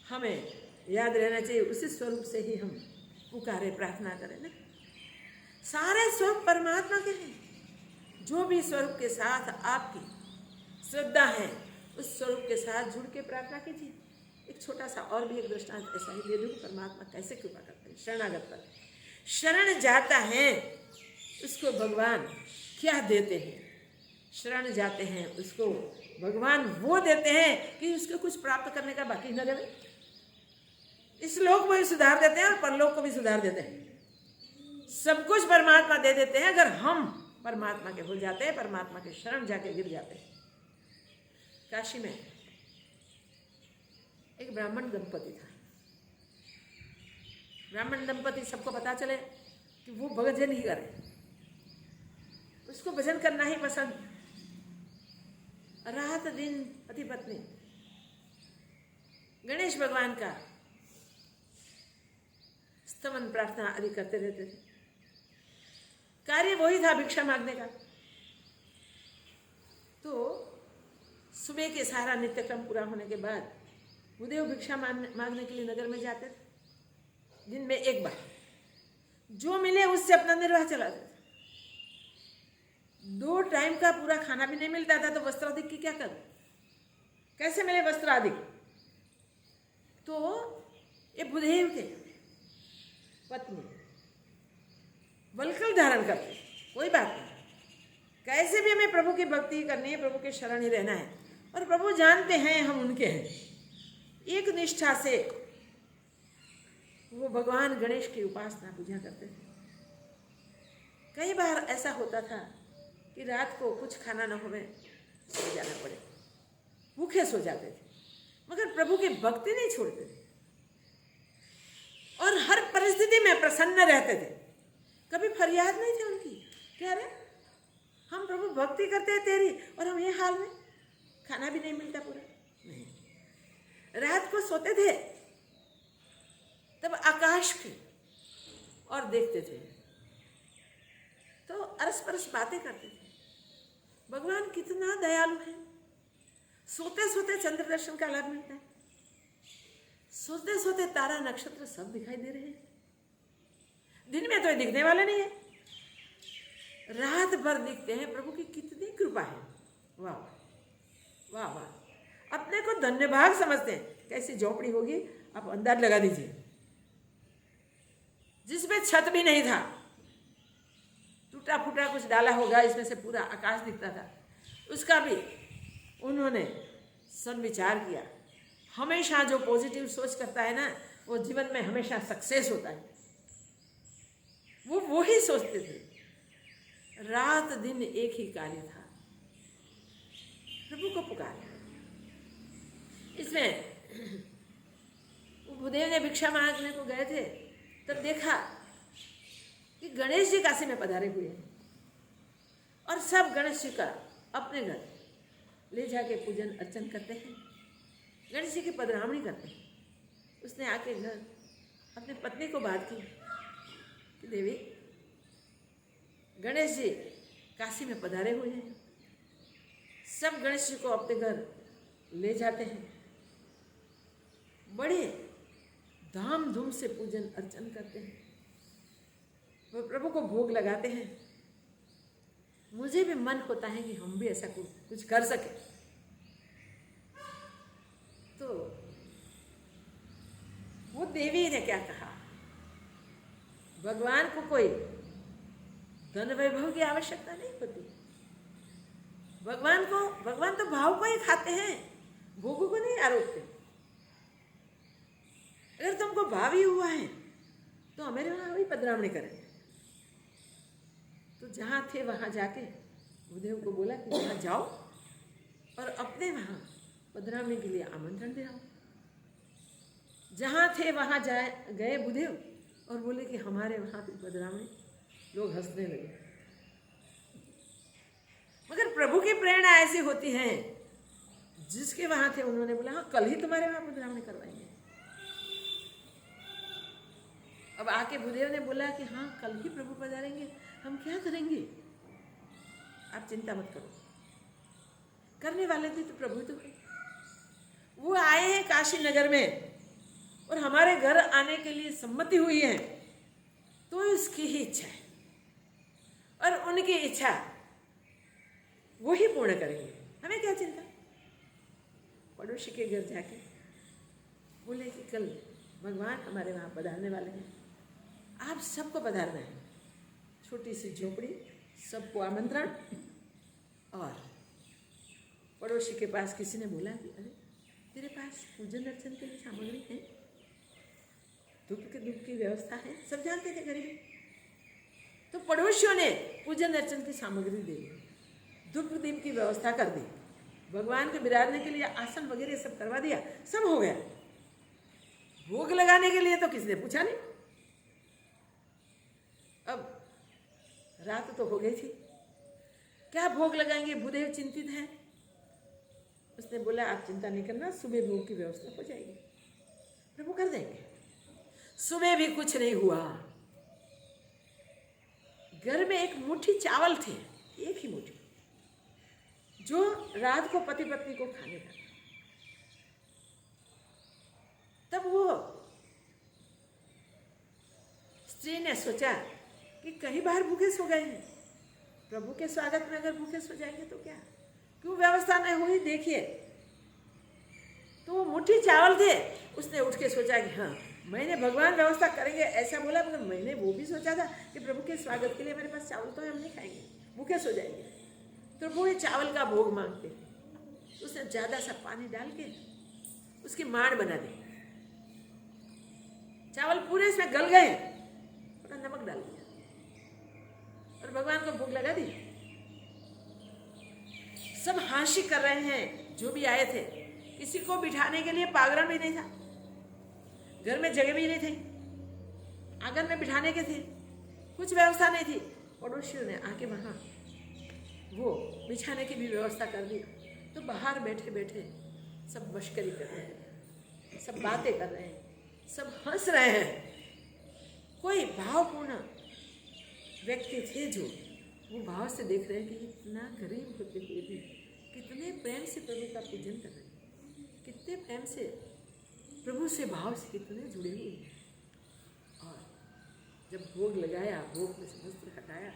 हमें याद रहना चाहिए, उसी स्वरूप से ही हम पुकारे प्रार्थना करें ना। सारे स्वरूप परमात्मा के हैं। जो भी स्वरूप के साथ आपकी श्रद्धा है, उस स्वरूप के साथ जुड़ के प्रार्थना कीजिए। एक छोटा सा और भी एक दृष्टांत ऐसा ही दे दूँ, परमात्मा कैसे कृपा करते हैं शरणागत पर। शरण जाता है उसको भगवान क्या देते हैं? शरण जाते हैं उसको भगवान वो देते हैं कि उसको कुछ प्राप्त करने का बाकी न रहे। इस लोक को भी सुधार देते हैं और परलोक को भी सुधार देते हैं। सब कुछ परमात्मा दे देते हैं अगर हम परमात्मा के हो जाते हैं, परमात्मा के शरण जाके गिर जाते हैं। काशी में एक ब्राह्मण दंपति था। ब्राह्मण दंपति, सबको पता चले कि वो भजन ही करे, उसको भजन करना ही पसंद। रात दिन पति पत्नी गणेश भगवान का स्तवन प्रार्थना आदि करते रहते थे। कार्य वही था भिक्षा मांगने का। तो सुबह के सारा नित्यक्रम पूरा होने के बाद गुरुदेव भिक्षा मांगने के लिए नगर में जाते थे। दिन में एक बार जो मिले उससे अपना निर्वाह चलाते थे। 2 टाइम का पूरा खाना भी नहीं मिलता था तो वस्त्राधिक की क्या करूं? कैसे मिले वस्त्राधिक? तो ये बुधेव के पत्नी वल्कल धारण करते, कोई बात नहीं, कैसे भी हमें प्रभु की भक्ति करनी है, प्रभु के शरण ही रहना है, और प्रभु जानते हैं हम उनके हैं। एक निष्ठा से वो भगवान गणेश की उपासना पूजा करते थे। कई बार ऐसा होता था कि रात को कुछ खाना न होवे, सो जाना पड़े, भूखे सो जाते थे, मगर प्रभु की भक्ति नहीं छोड़ते थे और हर परिस्थिति में प्रसन्न रहते थे। कभी फरियाद नहीं थी उनकी, कह रहे हम प्रभु भक्ति करते हैं तेरी और हम ये हाल में, खाना भी नहीं मिलता पूरा। नहीं, रात को सोते थे तब आकाश के और देखते थे तो अरस परस बातें करते थे। भगवान कितना दयालु है, सोते सोते चंद्र दर्शन का लाभ मिलता है, सोते सोते तारा नक्षत्र सब दिखाई दे रहे हैं। दिन में तो ये दिखने वाले नहीं है, रात भर दिखते हैं। प्रभु की कितनी कृपा है, वाह वाह वाह। अपने को धन्यभाग समझते हैं। कैसी झोपड़ी होगी आप अंदाज लगा दीजिए, जिसमें छत भी नहीं था, टूटा फूटा कुछ डाला होगा, इसमें से पूरा आकाश दिखता था, उसका भी उन्होंने सद्विचार किया। हमेशा जो पॉजिटिव सोच करता है ना, वो जीवन में हमेशा सक्सेस होता है। वो ही सोचते थे। रात दिन एक ही कार्य था, प्रभु को पुकारा। इसमें भूदेव ने भिक्षा मांगने को गए थे, तब देखा कि गणेश जी काशी में पधारे हुए हैं और सब गणेश जी का अपने घर ले जाके पूजन अर्चन करते हैं, गणेश जी की पधरावणी करते हैं। उसने आके घर अपनी पत्नी को बात की कि देवी, गणेश जी काशी में पधारे हुए हैं, सब गणेश जी को अपने घर ले जाते हैं, बड़े धाम धूम से पूजन अर्चन करते हैं, वो प्रभु को भोग लगाते हैं। मुझे भी मन होता है कि हम भी ऐसा कुछ कर सके। तो वो देवी ने क्या कहा, भगवान को कोई धन वैभव की आवश्यकता नहीं होती। भगवान तो भाव को ही खाते हैं, भोगों को नहीं आरोपते। अगर तुमको भाव ही हुआ है तो हमारे वहां वही पधरावणी करें। तो जहां थे वहां जाके भूदेव को बोला कि वहां जाओ और अपने वहां पधरावणी के लिए आमंत्रण दे आओ। जहां थे वहां गए भूदेव और बोले कि हमारे वहां पे पधरावणी। लोग हंसने लगे। मगर प्रभु की प्रेरणा ऐसी होती है, जिसके वहां थे उन्होंने बोला हाँ कल ही तुम्हारे वहां पधरावणी करवाएंगे। अब आके भूदेव ने बोला कि हाँ कल ही प्रभु पधारेंगे, हम क्या करेंगे, आप चिंता मत करो। करने वाले थे तो प्रभु तो है। वो आए हैं काशी नगर में और हमारे घर आने के लिए सम्मति हुई है, तो इसकी ही इच्छा है और उनकी इच्छा वो ही पूर्ण करेंगे, हमें क्या चिंता। पड़ोसी के घर जाके बोले कि कल भगवान हमारे वहाँ पधारने वाले हैं, आप सबको पधारना है। छोटी सी झोपड़ी, सबको आमंत्रण। और पड़ोसी के पास किसी ने बोला कि अरे तेरे पास पूजन अर्चन के लिए सामग्री है, धूप की व्यवस्था है। सब जानते थे गरीब। तो पड़ोसियों ने पूजन अर्चन की सामग्री दे दी, धूप दीप की व्यवस्था कर दी, भगवान के बिराजने के लिए आसन वगैरह सब करवा दिया, सब हो गया। भोग लगाने के लिए तो किसी ने पूछा नहीं। अब रात तो हो गई थी, क्या भोग लगाएंगे, भूदेव चिंतित हैं। उसने बोला आप चिंता नहीं करना, सुबह भोग की व्यवस्था हो जाएगी, प्रभु कर देंगे। सुबह भी कुछ नहीं हुआ। घर में एक मुट्ठी चावल थे, एक ही मुट्ठी, जो रात को पति पत्नी को खाने का। तब वो स्त्री ने सोचा कि कहीं बाहर भूखे सो गए हैं, प्रभु के स्वागत में अगर भूखे सो जाएंगे तो क्या, क्यों व्यवस्था नहीं हुई देखिए। तो वो मुट्ठी चावल थे, उसने उठ के सोचा कि हाँ मैंने भगवान व्यवस्था करेंगे ऐसा बोला, मगर मैंने वो भी सोचा था कि प्रभु के स्वागत के लिए मेरे पास चावल तो है, हम नहीं खाएंगे, भूखे सो जाएंगे। तो वो ये चावल का भोग मांगते, उसने ज़्यादा सा पानी डाल के उसकी माड़ बना दी। चावल पूरे इसमें गल गए, थोड़ा नमक डाल दिया और भगवान को भोग लगा दी। सब हांसी कर रहे हैं जो भी आए थे। किसी को बिठाने के लिए पागरण भी नहीं था, घर में जगह भी नहीं थी, आंगन में बिठाने के थे, कुछ व्यवस्था नहीं थी। पड़ोसियों ने आके वहाँ वो बिछाने की भी व्यवस्था कर दी। तो बाहर बैठे बैठे सब मश्करी कर रहे हैं, सब बातें कर रहे हैं, सब हंस रहे हैं। कोई भावपूर्ण व्यक्ति थे जो वो भाव से देख रहे हैं कि इतना गरीब होते हुए भी कितने प्रेम से प्रभु का पूजन कर रहे हैं, कितने प्रेम से प्रभु से भाव से कितने जुड़े हुए हैं। और जब भोग लगाया, भोग में से वस्त्र हटाया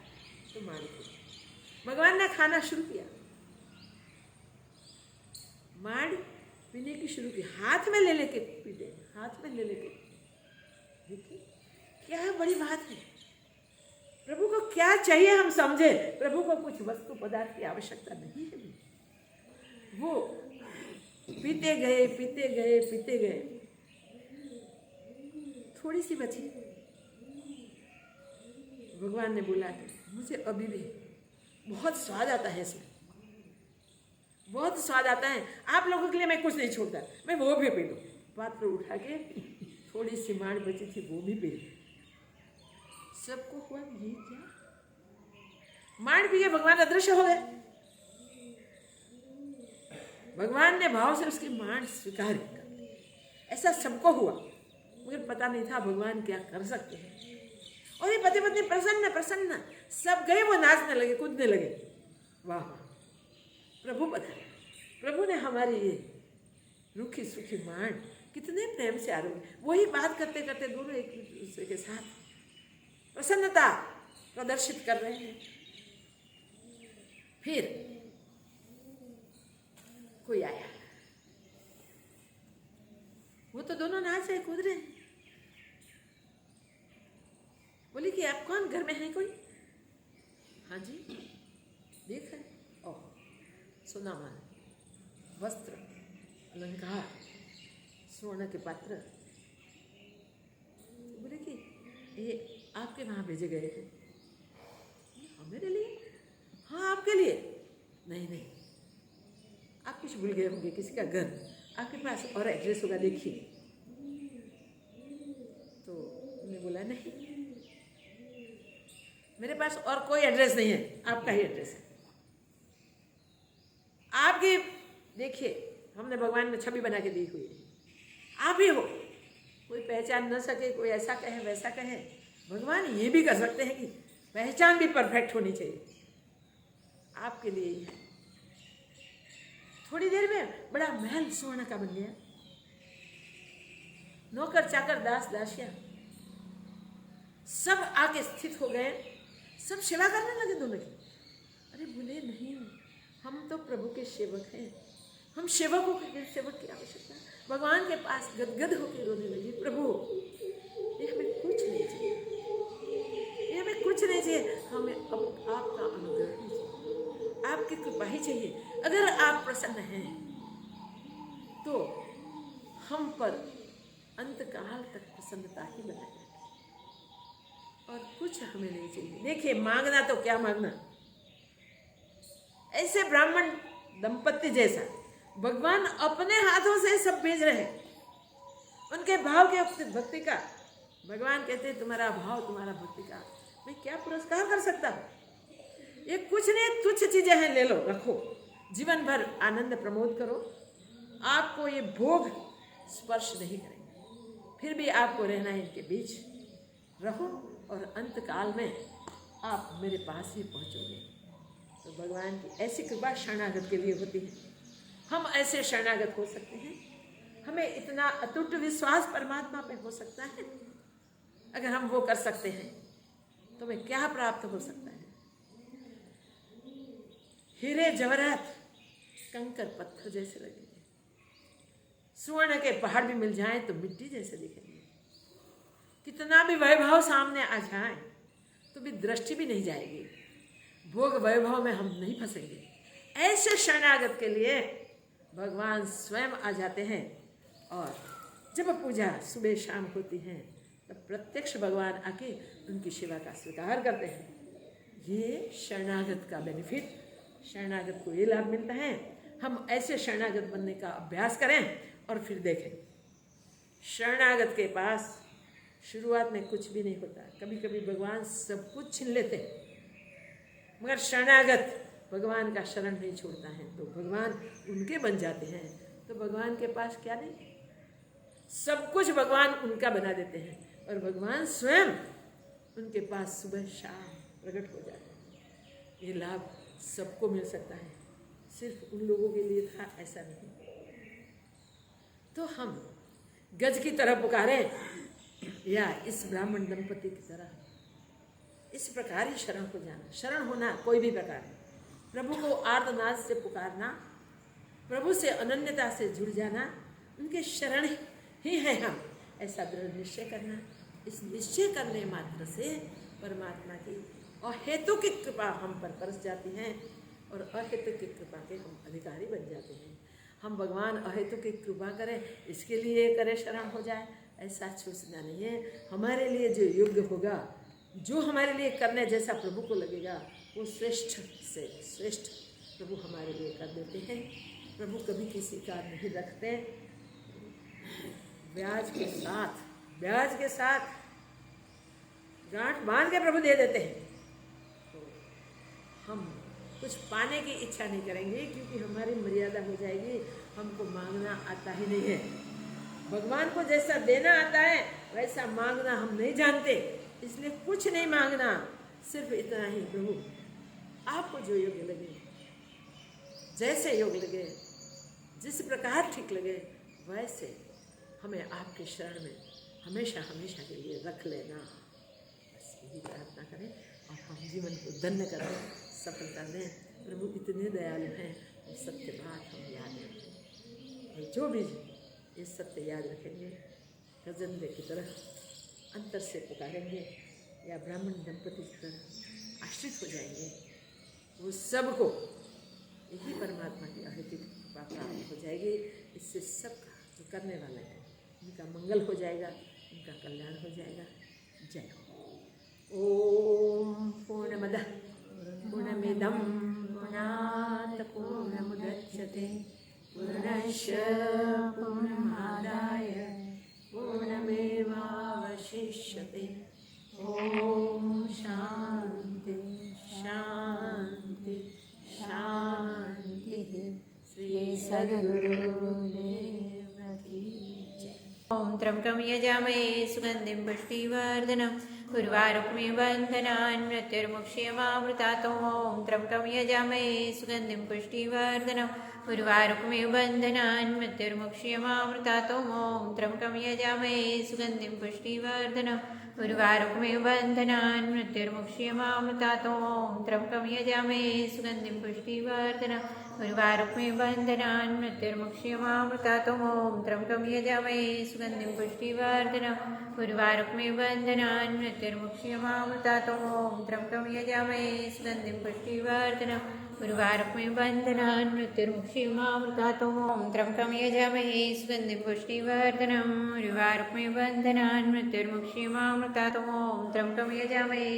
तो मालिक भगवान ने खाना शुरू किया। माड़ पीने की शुरू की, हाथ में ले लेके पीते, हाथ में ले लेके। देखिए क्या बड़ी बात है। प्रभु को क्या चाहिए हम समझे। प्रभु को कुछ वस्तु पदार्थ की आवश्यकता नहीं है। वो पीते गए पीते गए पीते गए, थोड़ी सी बची। भगवान ने बोला कि मुझे अभी भी बहुत स्वाद आता है इसमें, बहुत स्वाद आता है, आप लोगों के लिए मैं कुछ नहीं छोड़ता, मैं वो भी पी लूँ। पात्र उठा के थोड़ी सी माड़ बची थी वो भी पी ली। सबको हुआ ये क्या, मांड पी के भगवान अदृश्य हो गए। भगवान ने भाव से उसकी मांड स्वीकार कर ली। ऐसा सबको हुआ, मुझे पता नहीं था भगवान क्या कर सकते हैं। और ये पति पत्नी प्रसन्न प्रसन्न सब गए, वो नाचने लगे, कूदने लगे। वाह, प्रभु पधारे। प्रभु ने हमारी ये रूखी सूखी मांड कितने प्रेम से आरोग्य, वही बात करते करते दोनों एक दूसरे के साथ प्रसन्नता प्रदर्शित कर रहे हैं। फिर कोई आया, वो तो दोनों नाच रहे, कूद रहे हैं। बोली कि आप कौन, घर में है कोई? हाँ जी, देख रहे। ओह, सोना मान, वस्त्र, अलंकार, स्वर्ण के पात्र। बोले कि ये आपके वहाँ भेजे गए हैं। हाँ, मेरे लिए? हाँ, आपके लिए। नहीं नहीं, आप कुछ भूल गए होंगे, किसी का घर आपके पास और एड्रेस होगा, देखिए। तो उन्होंने बोला नहीं, मेरे पास और कोई एड्रेस नहीं है, आपका ही एड्रेस है। आपकी देखिए, हमने भगवान में छवि बना के दी हुई है, आप ही हो। कोई पहचान न सके, कोई ऐसा कहे वैसा कहे, भगवान ये भी कर सकते हैं कि पहचान भी परफेक्ट होनी चाहिए, आपके लिए ही है। थोड़ी देर में बड़ा महल स्वर्ण का बन गया। नौकर चाकर दास दासियां सब आके स्थित हो गए, सब सेवा करने लगे दोनों की। अरे बोले नहीं, हम तो प्रभु के सेवक हैं, हम सेवकों के सेवक की आवश्यकता। भगवान के पास गदगद होकर रोने लगी, प्रभु ये हमें कुछ नहीं चाहिए, ये हमें कुछ नहीं चाहिए, हमें अब आपका अनुग्रह ही चाहिए, आपकी कृपा ही चाहिए। अगर आप प्रसन्न हैं तो हम पर अंतकाल तक प्रसन्नता ही बनाए रखें, और कुछ हमें नहीं चाहिए। देखिए, मांगना तो क्या मांगना, ऐसे ब्राह्मण दंपत्ति जैसा भगवान अपने हाथों से सब भेज रहे हैं। उनके भाव के भक्ति का भगवान कहते हैं, तुम्हारा भाव तुम्हारा भक्ति का मैं क्या पुरस्कार कर सकता हूँ। ये कुछ नहीं, तुच्छ चीजें हैं, ले लो, रखो, जीवन भर आनंद प्रमोद करो, आपको ये भोग स्पर्श नहीं करेंगे, फिर भी आपको रहना है इनके बीच, रहो, और अंत काल में आप मेरे पास ही पहुँचोगे। तो भगवान की ऐसी कृपा शरणागत के लिए होती है। हम ऐसे शरणागत हो सकते हैं, हमें इतना अटूट विश्वास परमात्मा पे हो सकता है। अगर हम वो कर सकते हैं तो हमें क्या प्राप्त हो सकता है। हीरे जवाहरात कंकर पत्थर जैसे लगेंगे, स्वर्ण के पहाड़ भी मिल जाएं तो मिट्टी जैसे दिखेंगे। कितना भी वैभव सामने आ जाए तो भी दृष्टि भी नहीं जाएगी, भोग वैभव में हम नहीं फंसेंगे। ऐसे शरणागत के लिए भगवान स्वयं आ जाते हैं, और जब पूजा सुबह शाम होती है तब प्रत्यक्ष भगवान आके उनकी सेवा का स्वीकार करते हैं। ये शरणागत का बेनिफिट, शरणागत को ये लाभ मिलता है। हम ऐसे शरणागत बनने का अभ्यास करें और फिर देखें। शरणागत के पास शुरुआत में कुछ भी नहीं होता, कभी कभी भगवान सब कुछ छीन लेते हैं, मगर शरणागत भगवान का शरण नहीं छोड़ता है तो भगवान उनके बन जाते हैं। तो भगवान के पास क्या नहीं, सब कुछ भगवान उनका बना देते हैं, और भगवान स्वयं उनके पास सुबह शाम प्रकट हो जाते हैं। ये लाभ सबको मिल सकता है, सिर्फ उन लोगों के लिए था ऐसा नहीं। तो हम गज की तरह पुकारें या इस ब्राह्मण दंपति की तरह इस प्रकार ही शरण को जाना। शरण होना कोई भी प्रकार है, प्रभु को आर्तनाद से पुकारना, प्रभु से अनन्यता से जुड़ जाना, उनके शरण ही है हम, ऐसा दृढ़ निश्चय करना। इस निश्चय करने मात्र से परमात्मा की अहेतुकी कृपा हम पर बरस जाती है, और अहेतुकी कृपा के हम अधिकारी बन जाते हैं। हम भगवान अहेतुकी कृपा करें इसके लिए करें शरण हो जाए, ऐसा सोचना नहीं है। हमारे लिए जो योग्य होगा, जो हमारे लिए करने जैसा प्रभु को लगेगा, वो श्रेष्ठ से श्रेष्ठ प्रभु हमारे लिए कर देते हैं। प्रभु कभी किसी का नहीं रखते, ब्याज के साथ गांठ बांध के प्रभु दे देते हैं। तो हम कुछ पाने की इच्छा नहीं करेंगे, क्योंकि हमारी मर्यादा हो जाएगी, हमको मांगना आता ही नहीं है। भगवान को जैसा देना आता है वैसा मांगना हम नहीं जानते, इसलिए कुछ नहीं मांगना, सिर्फ इतना ही, प्रभु आपको जो योग्य लगे, जैसे योग लगे, जिस प्रकार ठीक लगे, वैसे हमें आपके शरण में हमेशा हमेशा के लिए रख लेना। बस यही प्रार्थना करें और हम जीवन को धन्य करें, सफलता दें। प्रभु इतने दयालु हैं, वो सत्य बात हम याद रखें, और जो भी ये सत्य याद रखेंगे, गजेंद्र की तरह अंतर से पुकारेंगे या ब्राह्मण दंपति की तरह आश्रित हो जाएंगे, वो सबको यही परमात्मा की अहैतिक कृपा प्राप्त हो जाएगी। इससे सबका जो करने वाले हैं उनका मंगल हो जाएगा, उनका कल्याण हो जाएगा। जय हो। ओम पूर्णमदः पूर्णमिदं पूर्णात् पूर्णमुदच्यते पूर्णस्य पूर्णमादाय पूर्णमेवावशिष्यते। ओम शांति शांति शांति। श्री सद्गुरुदेव की जय। ओम त्र्यंबकं यजामहे सुगंधिं पुष्टिवर्धनम् उर्वारुकमिव बन्धनान् मृत्युर्मुक्षीयमामृतात्। ओम त्र्यंबकं यजामहे सुगंधिं पुष्टिवर्धनम् उर्वारुकमिव बन्धनान् मृत्युर्मुक्षीयमामृतात्। ओम त्र्यंबकं यजामहे सुगंधिं पुष्टिवर्धनम् उर्वारुकमिव बन्धनान् मृत्युर्मुक्षीयमामृतात्। ओम त्र्यंबकं यजामहे सुगंधिं पुष्टिवर्धनम् उर्वारुकमिव बन्धनान् मृत्युर्मुक्षीयमामृतात्। ओम त्र्यंबकं यजामहे सुगंधिं पुष्टिवर्धनम् उर्वारुकमिव बन्धनान् मृत्युर्मुक्षीयमामृतात्। ओम त्र्यंबकं यजामहे सुगंधिं पुष्टिवर्धनम् उर्वारुकमिव बन्धनान् मृत्युर्मुक्षीयमामृतात्। ओम त्र्यंबकं यजामहे सुगंधिं पुष्टिवर्धनम् उर्वारुकमिव बन्धनान् मृत्युर्मुक्षीयमामृतात्। ओम त्र्यंबकं यजामहे सुगंधिं पुष्टिवर्धनम् उर्वारुकमिव बन्धनान् मृत्युर्मुक्षीयमामृतात्। ओम त्र्यंबकं यजामहे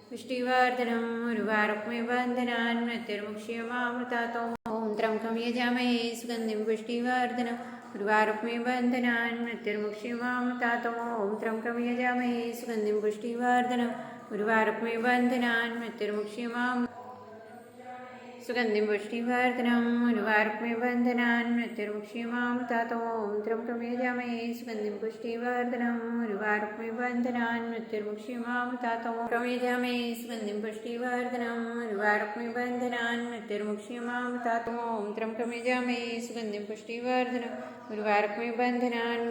पुष्टिवर्धनम् उर्वारुकमिव बन्धनान् मृत्युर्मुक्षीयमामृतात्। ओम त्र्यंबकं यजामहे सुगंधिं पुष्टिवर्धनम् उर्वारुकमिव बन्धनान् मृत्युर्मुक्षीयमामृतात्। ओम त्र्यंबकं यजामहे सुगंधिं पुष्टिवर्धनम् उर्वारुकमिव बन्धनान् मृत्युर्मुक्षीयमामृतात्। सुगंधिं पुष्टिवर्धनम् उर्वारुकमिव बन्धनान् मृत्युर्मुक्षीयमामृतात्। ओम त्र्यंबकं यजामहे सुगंधिं पुष्टिवर्धनम् उर्वारुकमिव बन्धनान् मृत्युर्मुक्षीयमामृतात्। ओम त्र्यंबकं यजामहे सुगंधिं पुष्टिवर्धनम् उर्वारुकमिव बन्धनान् मृत्युर्मुक्षीयमामृतात्। ओम त्र्यंबकं यजामहे सुगंधिं पुष्टिवर्धनम् उर्वारुकमिव बन्धनान्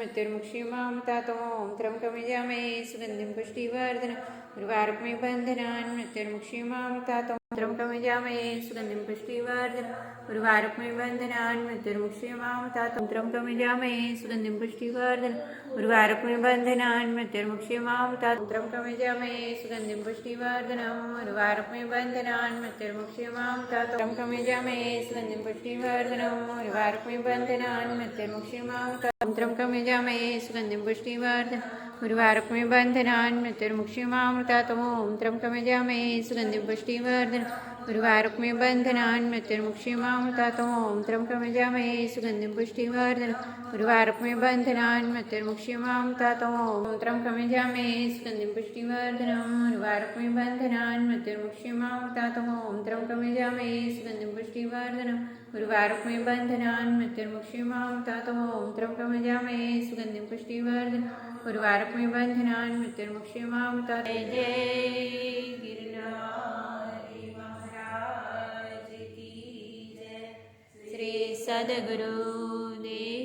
मृत्युर्मुक्षीयमामृतात्। ओम त्र्यंबकं यजामहे सुगंधिं पुष्टिवर्धनम् उर्वारुकमिव बन्धनान् मृत्युर्मुक्षीयमामृतात्। त्र्यंबकं यजामहे सुगंधिं पुष्टिवर्धनम् उर्वारुकमिव बन्धनान् मृत्युर्मुक्षीयमामृतात्। त्र्यंबकं यजामहे सुगंधिं पुष्टिवर्धनम् उर्वारुकमिव बन्धनान् मृत्युर्मुक्षीयमामृतात्। त्र्यंबकं यजामहे सुगंधिं पुष्टिवर्धनम् उर्वारुकमिव बन्धनान् मृत्युर्मुक्षीयमामृतात्। त्र्यंबकं यजामहे सुगंधिं पुष्टिवर्धनम् उर्वारुकमिव बन्धनान् मृत्युर्मुक्षीयमामृतात्। त्र्यंबकं यजामहे सुगंधिं पुष्टिवर्धनम् उर्वारुकमिव बन्धनान् मृत्युर्मुक्षीयमामृतात्। ओम त्र्यंबकं यजामहे सुगंधिं पुष्टिवर्धनम् उर्वारुकमिव बन्धनान् मृत्युर्मुक्षीयमामृतात्। ओम त्र्यंबकं यजामहे सुगंधिं पुष्टिवर्धनम् उर्वारुकमिव बन्धनान् मृत्युर्मुक्षीयमामृतात्। ओम त्र्यंबकं यजामहे सुगंधिं पुष्टिवर्धनम् उर्वारुकमिव बन्धनान् मृत्युर्मुक्षीयमामृतात्। ओम त्र्यंबकं यजामहे सुगंधिं पुष्टिवर्धनम् उर्वारुकमिव बन्धनान् मृत्युर्मुक्षीयमामृतात्। ओम त्र्यंबकं यजामहे सुगंधिं पुष्टिवर्धनम् उर्वारुकमिव बन्धनान् मृत्युर्मुक्षीयमामृतात्। जय गिरनारी महाराज की जय। श्री सद्गुरुदेव